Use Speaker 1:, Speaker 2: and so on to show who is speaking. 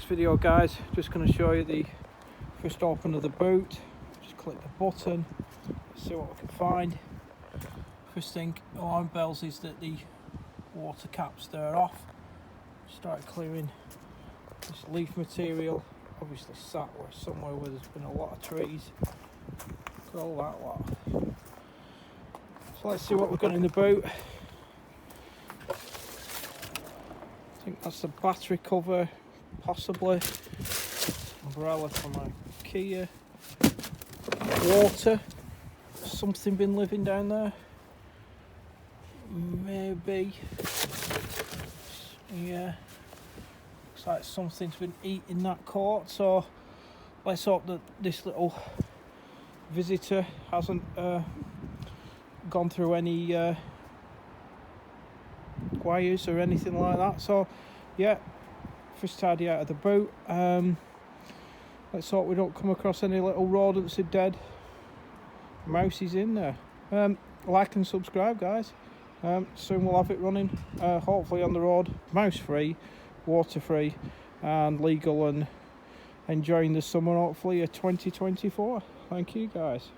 Speaker 1: this video, guys, just going to show you the first open of the boot. Just click the button, see what we can find. First thing alarm bells is that the water caps there off. Start clearing this leaf material, obviously sat somewhere where there's been a lot of trees. Look at all that lot. So let's see what we've got in the boot. I think that's the battery cover, possibly. Umbrella for my Kia. Water. Something been living down there. Maybe. Yeah. Looks like something's been eating that court. So let's hope that this little visitor hasn't gone through any wires or anything like that. So yeah, first tidy out of the boot. Let's hope we don't come across any little rodents are dead. Mouse is in there. Like and subscribe, guys. Soon we'll have it running, hopefully on the road, mouse free, water free and legal, and enjoying the summer hopefully of 2024. Thank you, guys.